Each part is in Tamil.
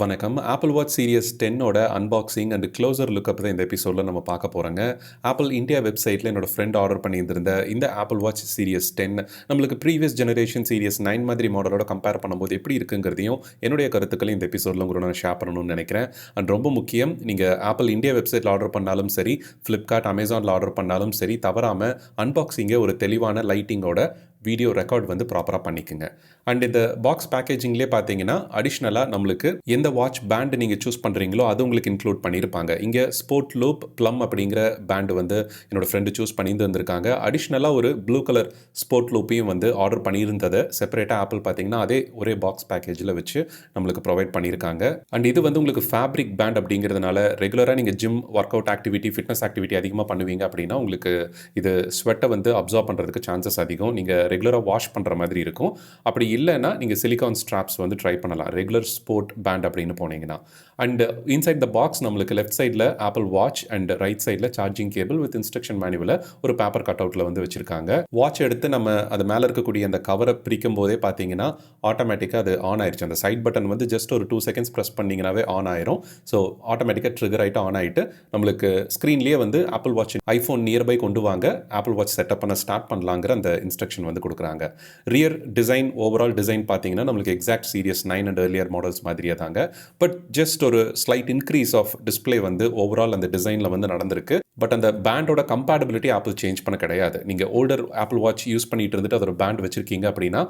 வணக்கம். ஆப்பிள் வாட்ச் சீரிஸ் 10ஓட unboxing and closer look up தான் இந்த எபிசோடில் நம்ம பார்க்க போகிறோங்க. ஆப்பிள் இந்தியா வெப்சைட்டில் என்னோட ஃப்ரெண்ட் ஆர்டர் பண்ணியிருந்த இந்த ஆப்பிள் வாட்ச் சீரிஸ் 10 நம்மளுக்கு ப்ரீவியஸ் ஜெனரேஷன் சீரிஸ் 9 மாதிரி மாடலோட கம்பேர் பண்ணும்போது எப்படி இருக்குங்கிறதையும் என்னுடைய கருத்துக்களையும் இந்த எபிசோடில் உங்களோட நான் ஷேர் பண்ணணும்னு நினைக்கிறேன். அண்ட் ரொம்ப முக்கியம், நீங்கள் ஆப்பிள் இந்தியா வெப்சைட்டில் ஆர்டர் பண்ணாலும் சரி, ஃப்ளிப்கார்ட், அமேசானில் ஆர்டர் பண்ணாலும் சரி, தவறாமல் அன்பாக்சிங்கை ஒரு தெளிவான லைட்டிங்கோட வீடியோ ரெக்கார்ட் வந்து ப்ராப்பராக பண்ணிக்கோங்க. அண்ட் இந்த பாக்ஸ் பேக்கேஜிங்லேயே பார்த்தீங்கன்னா அடிஷ்னலாக நம்மளுக்கு எந்த வாட்ச் பேண்டு நீங்கள் சூஸ் பண்ணுறீங்களோ அது உங்களுக்கு இன்க்ளூட் பண்ணியிருப்பாங்க. இங்கே ஸ்போர்ட் லூப் ப்ளம் அப்படிங்கிற பேண்டு வந்து என்னோடய ஃப்ரெண்டு சூஸ் பண்ணிட்டு வந்திருக்காங்க. அடிஷ்னலாக ஒரு ப்ளூ கலர் ஸ்போர்ட் லூப்பையும் வந்து ஆர்டர் பண்ணியிருந்ததை செப்பரேட்டாக ஆப்பிள் பார்த்தீங்கன்னா அதே ஒரே பாக்ஸ் பேக்கேஜில் வச்சு நம்மளுக்கு ப்ரொவைட் பண்ணியிருக்காங்க. அண்ட் இது வந்து உங்களுக்கு ஃபேப்ரிக் பேண்ட் அப்படிங்கிறதுனால ரெகுலராக நீங்கள் gym, workout activity, fitness activity அதிகமாக பண்ணுவீங்க அப்படின்னா உங்களுக்கு இது ஸ்வெட்டை வந்து அப்சார்ப் பண்ணுறதுக்கு சான்சஸ் அதிகம். நீங்கள் ரெகுலராக வாஷ் பண்ணுற மாதிரி இருக்கும். அப்படி இல்லைன்னா நீங்கள் சிலிகான் ஸ்ட்ராப்ஸ் வந்து ட்ரை பண்ணலாம் ரெகுலர் ஸ்போர்ட் பேண்ட் அப்படின்னு போனீங்கன்னா. அண்ட் இன்சைட் த பாக்ஸ் நம்மளுக்கு லெஃப்ட் சைடில் ஆப்பிள் வாட்ச் அண்ட் ரைட் சைடில் சார்ஜிங் கேபிள் வித் இன்ஸ்ட்ரக்ஷன் மேனுவலை ஒரு பேப்பர் கட் அவுட்டில் வந்து வச்சுருக்காங்க. வாட்ச் எடுத்து நம்ம அது மேலே இருக்கக்கூடிய அந்த கவரை பிரிக்கும் போதே பார்த்தீங்கன்னா ஆட்டோமேட்டிக்காக அது ஆன் ஆயிடுச்சு. அந்த சைட் பட்டன் வந்து ஜஸ்ட் ஒரு 2 செகண்ட்ஸ் ப்ரெஸ் பண்ணிங்கனாவே ஆன் ஆயிரும். ஸோ ஆட்டோமேட்டிக்காக ட்ரிகர் ஆகிட்டு ஆன் ஆகிட்டு நம்மளுக்கு ஸ்க்ரீன்லேயே வந்து ஆப்பிள் வாட்ச் ஐஃபோன் நியர்பை கொண்டு வாங்க, ஆப்பிள் வாட்ச் செட்டப் பண்ண ஸ்டார்ட் பண்ணலாங்கிற அந்த இன்ஸ்ட்ரக்ஷன் வந்து கொடுக்குறாங்க. ரியர் டிசைன், ஓவரால் டிசைன் பார்த்தீங்கன்னா நம்மளுக்கு exact series 9 and earlier models மாதிரியே தாங்க. பட் ஜஸ்ட் ஒரு ஸ்லைட் இன்க்ரீஸ் ஆஃப் டிஸ்பிளே வந்து ஓவரால் அந்த டிசைனில் வந்து நடந்திருக்கு. பட் அந்த பேண்டோட கம்பேட்டபிலிட்டி ஆப்பிள் சேஞ்ச் பண்ண கிடையாது. நீங்கள் ஓல்டர் ஆப்பிள் வாட்ச் யூஸ் பண்ணிட்டு இருந்துட்டு அதோட பேண்ட் வச்சிருக்கீங்க அப்படின்னா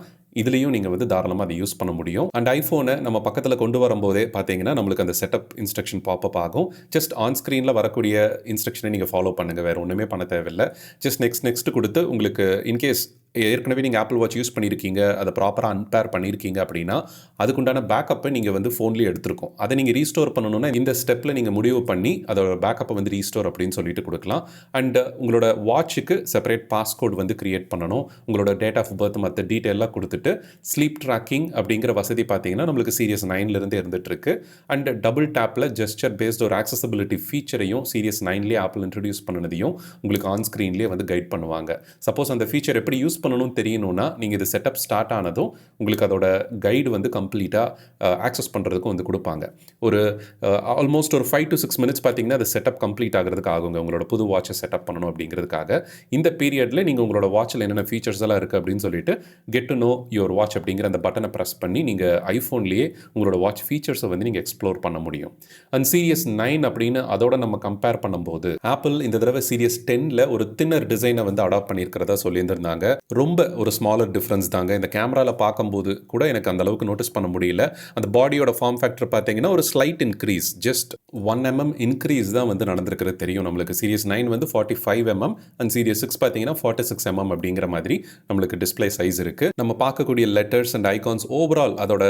இதுலேயும் நீங்கள் வந்து தாராளமாக அதை யூஸ் பண்ண முடியும். அண்ட் ஐஃபோனை நம்ம பக்கத்தில் கொண்டு வரும்போதே பார்த்தீங்கன்னா நம்மளுக்கு அந்த செட்டப் இன்ஸ்ட்ரக்ஷன் பாப்பப் ஆகும். ஜஸ்ட் ஆன் ஸ்க்ரீனில் வரக்கூடிய இன்ஸ்ட்ரக்ஷனை நீங்கள் ஃபாலோ பண்ணுங்கள், வேறு ஒன்றுமே பண்ண தேவையில்லை. ஜஸ்ட் நெக்ஸ்ட் கொடுத்து உங்களுக்கு இன்கேஸ் ஏற்கனவே நீங்கள் ஆப்பிள் வாட்ச் யூஸ் பண்ணியிருக்கீங்க, அதை ப்ராப்பராக அன்பேர் பண்ணியிருக்கீங்க அப்படின்னா அதுக்குண்டான பேக்கப்பை நீங்கள் வந்து ஃபோன்லேயே எடுத்துருக்கோம். அதை நீங்கள் ரீஸ்டோர் பண்ணணும்னா இந்த ஸ்டெப்பில் நீங்கள் முடிவு பண்ணி அதோட பேக்கப்பை வந்து ரீஸ்டோர் அப்படின்னு சொல்லிட்டு கொடுக்கலாம். அண்ட் உங்களோட வாட்சுக்கு செப்பரேட் பாஸ்கோட் வந்து கிரியேட் பண்ணணும். உங்களோட டேட் ஆஃப் பர்த் மற்ற டீட்டெயிலாக கொடுத்துட்டு ஸ்லீப் ட்ராக்கிங் அப்படிங்கிற வசதி பார்த்தீங்கன்னா நம்மளுக்கு சீரிஸ் 9லேருந்து இருந்துட்டு இருக்கு. அண்ட் டபுள் டேப்பில் ஜெஸ்டர் பேஸ்ட் ஒரு ஆக்சசபிலிட்டி ஃபீச்சரையும் சீரிஸ் 9லேயே ஆப்பிள் இன்ட்ரடியூஸ் பண்ணதையும் உங்களுக்கு ஆன் ஸ்க்ரீன்லேயே வந்து கைட் பண்ணுவாங்க. சப்போஸ் அந்த ஃபீச்சர் எப்படி யூஸ் பண்ணணும்னு தெரியணும்னா நீங்கள் இது செட்டப் ஸ்டார்ட் ஆனதும் உங்களுக்கு அதோட கைடு வந்து கம்ப்ளீட்டாக ஆக்சஸ் பண்ணுறதுக்கும் வந்து கொடுப்பாங்க. ஒரு ஆல்மோஸ்ட் ஒரு 5 to 6 மினிட்ஸ் பார்த்தீங்கன்னா அது செட்டப் கம்ப்ளீட் ஆகிறதுக்கு ஆகுங்க. உங்களோட புது வாட்சை செட்டப் பண்ணணும் அப்படிங்கிறதுக்காக இந்த பீரியடில் நீங்கள் உங்களோட வாட்சில் என்னென்ன ஃபீச்சர்ஸ் எல்லாம் இருக்குது அப்படின்னு சொல்லிட்டு get to know your watch அப்படிங்கிற அந்த பட்டனை ப்ரெஸ் பண்ணி நீங்கள் ஐஃபோன்லேயே உங்களோட வாட்ச் ஃபீச்சர்ஸை வந்து நீங்கள் எக்ஸ்ப்ளோர் பண்ண முடியும். அண்ட் சீரிஸ் 9 அப்படின்னு அதோட நம்ம கம்பேர் பண்ணும்போது ஆப்பிள் இந்த தடவை சீரிஸ் 10ல் ஒரு தின்னர் டிசைனை வந்து அடாப்ட் பண்ணியிருக்கிறதா சொல்லியிருந்திருந்தாங்க. ரொம்ப ஒரு ஸ்மாலர் டிஃப்ரென்ஸ் தாங்க. இந்த கேமராவில் பார்க்கும்போது கூட எனக்கு அந்த அளவுக்கு நோட்டீஸ் பண்ண முடியல. அந்த பாடியோட ஃபார்ம் ஃபேக்டர் பார்த்தீங்கன்னா ஒரு slight increase, just 1 mm increase தான் வந்து நடந்திருக்கிறது தெரியும் நம்மளுக்கு. சீரிஸ் 9 வந்து 45 mm அண்ட் சீரிஸ் 6 பார்த்தீங்கன்னா 46 mm அப்படிங்கிற மாதிரி நம்மளுக்கு டிஸ்பிளே சைஸ் இருக்குது. நம்ம பார்க்கக்கூடிய லெட்டர்ஸ் அண்ட் ஐகான்ஸ் ஓவரால் அதோட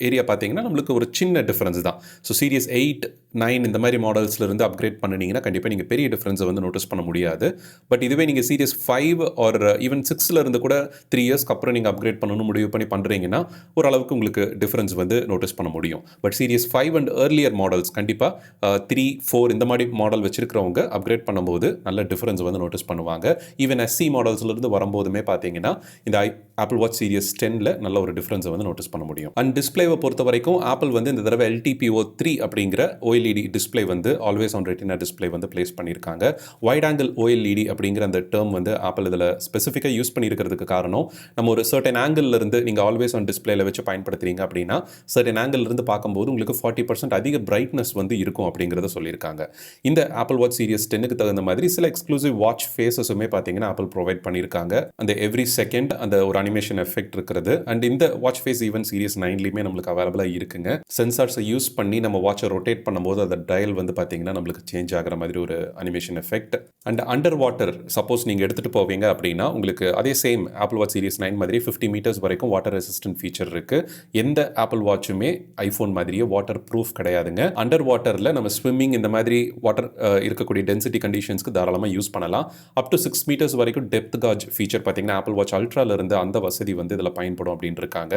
ஏரியா பார்த்தீங்கன்னா நம்மளுக்கு ஒரு சின்ன டிஃப்ரென்ஸ் தான். ஸோ சீரிஸ் 8, 9 இந்த மாதிரி மாடல்ஸ்லேருந்து அப்கிரேட் பண்ணினீங்கன்னா கண்டிப்பாக நீங்கள் பெரிய டிஃப்ரென்ஸை வந்து நோட்டீஸ் பண்ண முடியாது. பட் இதுவே நீங்கள் சீரிஸ் 5 ஆர் ஈவன் 6லேருந்து கூட 3 இயர்ஸ்க்கு அப்புறம் நீங்கள் அப்கிரேட் பண்ணணும்னு முடிவு பண்ணி பண்ணுறீங்கன்னா ஓரளவுக்கு உங்களுக்கு டிஃப்ரென்ஸ் வந்து நோட்டீஸ் பண்ண முடியும். But series 5 and earlier models கண்டிப்பாக 3, 4 இந்த மாதிரி மாடல் வச்சிருக்கிறவங்க அப்கிரேட் பண்ணும்போது நல்ல டிஃப்ரென்ஸ் வந்து நோட்டீஸ் பண்ணுவாங்க. ஈவன் SC மாடல்ஸ்லேருந்து வரும்போதுமே பார்த்தீங்கன்னா இந்த ஆப்பிள் வாட்ச் சீரிஸ் 10ல் நல்ல ஒரு டிஃப்ரென்ஸை வந்து நோட்டீஸ் பண்ண முடியும். அண்ட் டிஸ்பிளே பொறுத்த வரைக்கும் ஆப்பிள் வந்து இந்த தடவை LTPO3 அப்படிங்கிற OLED டிஸ்பிளே வந்து ஆல்வேஸ் ஆன் ரெட்டினா டிஸ்பிளே வந்து பிளேஸ் பண்ணியிருக்காங்க. வைட் ஆங்கிள் OLED அப்படிங்கிற அந்த டேர்ம் வந்து ஆப்பிள் இதில் ஸ்பெசிஃபிக்காக யூஸ் பண்ணியிருக்கிறதுக்கு காரணம் நம்ம ஒரு சர்டன் ஆங்கிள் இருந்து நீங்கள் ஆல்வேஸ் ஆன் டிஸ்பிளேல வச்சு பயன்படுத்துறீங்க அப்படின்னா சர்டன் ஆங்கிள் இருந்து பார்க்கும்போது உங்களுக்கு 40% அதிக பிரைட்னஸ் வந்து இருக்கும் அப்படிங்கிறத சொல்லியிருக்காங்க. இந்த ஆப்பிள் வாட்ச் சீரிஸ் 10க்கு தகுந்த மாதிரி சில எக்ஸ்க்ளூசிவ் வாட்ச் ஃபேஸஸுமே பார்த்தீங்கன்னா ஆப்பிள் ப்ரொவைட் பண்ணியிருக்காங்க. அந்த எவ்ரி செகண்ட் அந்த ஒரு அனிமேஷன் எஃபெக்ட் இருக்கிறது. அண்ட் இந்த வாட்ச் ஃபேஸ் ஈவன் சீரிஸ் 9லையுமே நம்மளுக்கு அவைலபிளாக இருக்குங்க. சென்சார்ஸை யூஸ் பண்ணி நம்ம வாட்சை ரொட்டேட் பண்ணும்போது அந்த டயல் வந்து பார்த்தீங்கன்னா நம்மளுக்கு சேஞ்ச் ஆகிற மாதிரி ஒரு animation effect. And under water suppose நீங்கள் எடுத்துகிட்டு போவீங்க அப்படின்னா உங்களுக்கு அதே சேம் ஆப்பிள் வாட்ச் சீரிஸ் 9 மாதிரி 50 மீட்டர்ஸ் வரைக்கும் வாட்டர் ரெசிஸ்டன்ட் ஃபீச்சர் இருக்குது. எந்த ஆப்பிள் வாட்சுமே ஐஃபோன் மாதிரியே வாட்டர் ப்ரூஃப் கிடையாதுங்க. அண்டர் வாட்டரில் நம்ம ஸ்விம்மிங் இந்த மாதிரி வாட்டர் இருக்கக்கூடிய டென்சிட்டி கண்டிஷன்ஸ்க்கு தாராளமாக யூஸ் பண்ணலாம். அப் டு 6 மீட்டர்ஸ் வரைக்கும் டெப்த் காஜ் ஃபீச்சர் பார்த்தீங்கன்னா ஆப்பிள் வாட்ச் அல்ட்ரால இருந்து அந்த வசதி வந்து இதில் பயன்படும் அப்படின்னு இருக்காங்க.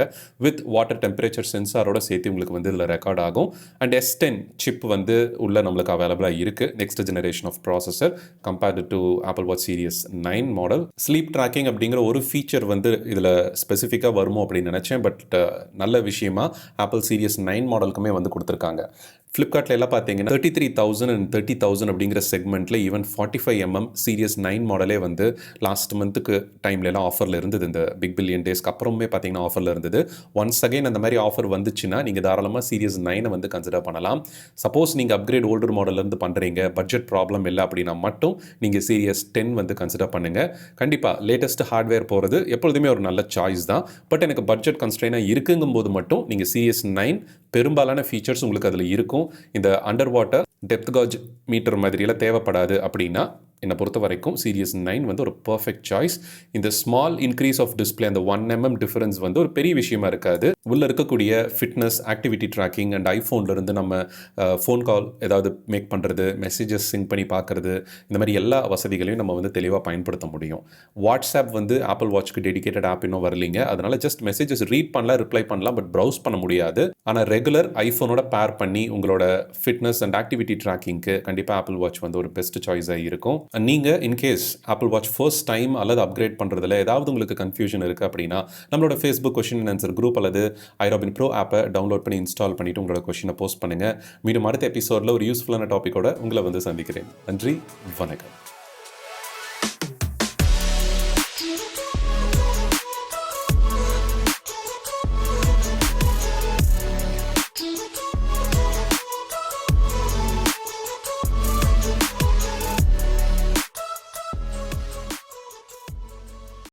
வித் வாட்டர் டெம்பரேச்சர் சென்சாரோட சேர்த்து உங்களுக்கு வந்து இதில் ரெக்கார்ட் ஆகும். அண்ட் S10 சிப் வந்து உள்ள நம்மளுக்கு அவைலபிளாக இருக்குது. Next generation of processor compared to Apple Watch series 9 model. Sleep tracking அப்படிங்கிற ஒரு ஃபீச்சர் வந்து இதில் ஸ்பெசிஃபிக்காக வருமோ அப்படின்னு நினச்சேன். பட் நல்ல விஷயமா ஆப்பிள் சீரியஸ் 9 மாடலுக்குமே வந்து கொடுத்துருக்காங்க. ஃப்ளிப்கார்ட்டில் எல்லாம் பார்த்தீங்கன்னா 33,000 அண்ட் 30,000 அப்படிங்கிற செக்மெண்ட்டில் ஈவன் 45mm சீரியஸ் 9 மாடலே வந்து லாஸ்ட் மந்த்துக்கு டைம்லலாம் ஆஃபரில் இருந்தது. இந்த பிக் பில்லியன் டேஸ்க்கு அப்புறமே பார்த்தீங்கன்னா ஆஃபரில் இருந்தது. ஒன்ஸ் அகைன் அந்த மாதிரி ஆஃபர் வந்துச்சுன்னா நீங்கள் தாராளமாக சீரியஸ் 9 வந்து கன்சிடர் பண்ணலாம். சப்போஸ் நீங்கள் அப்கிரேட் ஓல்டர் மாடலேருந்து பண்ணுறீங்க, பட்ஜெட் ப்ராப்ளம் இல்லை அப்படின்னா மட்டும் நீங்கள் சீரியஸ் 10 வந்து கன்சிடர் பண்ணுங்கள். கண்டிப்பாக லேட்டஸ்ட் ஹார்ட்வேர் போகிறது எப்பொழுதுமே ஒரு நல்ல சாய்ஸ் தான். பட் எனக்கு பட்ஜெட் கன்ஸ்ட்ரெயினாக இருக்குங்கும்போது மட்டும் நீங்கள் சீரியஸ் 9 பெரும்பாலான ஃபீச்சர்ஸ் உங்களுக்கு அதில் இருக்கும். இந்த under water depth gauge meter மாதிரியெல்லாம் தேவைப்படாது அப்படின்னா என்னை பொறுத்த வரைக்கும் சீரியஸ் 9 வந்து ஒரு பர்ஃபெக்ட் சாய்ஸ். இந்த ஸ்மால் இன்க்ரீஸ் ஆஃப் டிஸ்பிளே, அந்த 1mm டிஃபரன்ஸ் வந்து ஒரு பெரிய விஷயமா இருக்காது. உள்ளே இருக்கக்கூடிய ஃபிட்னஸ், ஆக்டிவிட்டி ட்ராக்கிங் அண்ட் ஐஃபோன்லேருந்து நம்ம ஃபோன் கால் ஏதாவது மேக் பண்ணுறது, மெசேஜஸ் சிங்க் பண்ணி பார்க்குறது, இந்த மாதிரி எல்லா வசதிகளையும் நம்ம வந்து தெளிவாக பயன்படுத்த முடியும். வாட்ஸ்அப் வந்து ஆப்பிள் வாட்ச்க்கு டெடிகேட்டட் ஆப் இன்னும் வரலீங்க. அதனால் ஜஸ்ட் மெசேஜஸ் ரீட் பண்ணலாம், ரிப்ளை பண்ணலாம், பட் ப்ரௌஸ் பண்ண முடியாது. ஆனால் ரெகுலர் ஐஃபோனோட பேர் பண்ணி உங்களோட ஃபிட்னஸ் அண்ட் ஆக்டிவிட்டி ட்ராக்கிங்க்கு கண்டிப்பாக ஆப்பிள் வாட்ச் வந்து ஒரு பெஸ்ட் சாய்ஸாக இருக்கும். நீங்கள் in case apple watch first time அல்லது அப்கிரேட் பண்ணுறதுல ஏதாவது உங்களுக்கு கன்ஃபியூஷன் இருக்குது அப்படின்னா நம்மளோட Facebook question and answer group அல்லது iRobin Pro ஆப்பை டவுன்லோட் பண்ணி இன்ஸ்டால் பண்ணிவிட்டு உங்களோட கொஸ்டினை போஸ்ட் பண்ணுங்கள். மீண்டும் அடுத்த எபிசோடில் ஒரு யூஸ்ஃபுல்லான டாப்பிக்கோட உங்களை வந்து சந்திக்கிறேன். நன்றி, வணக்கம்.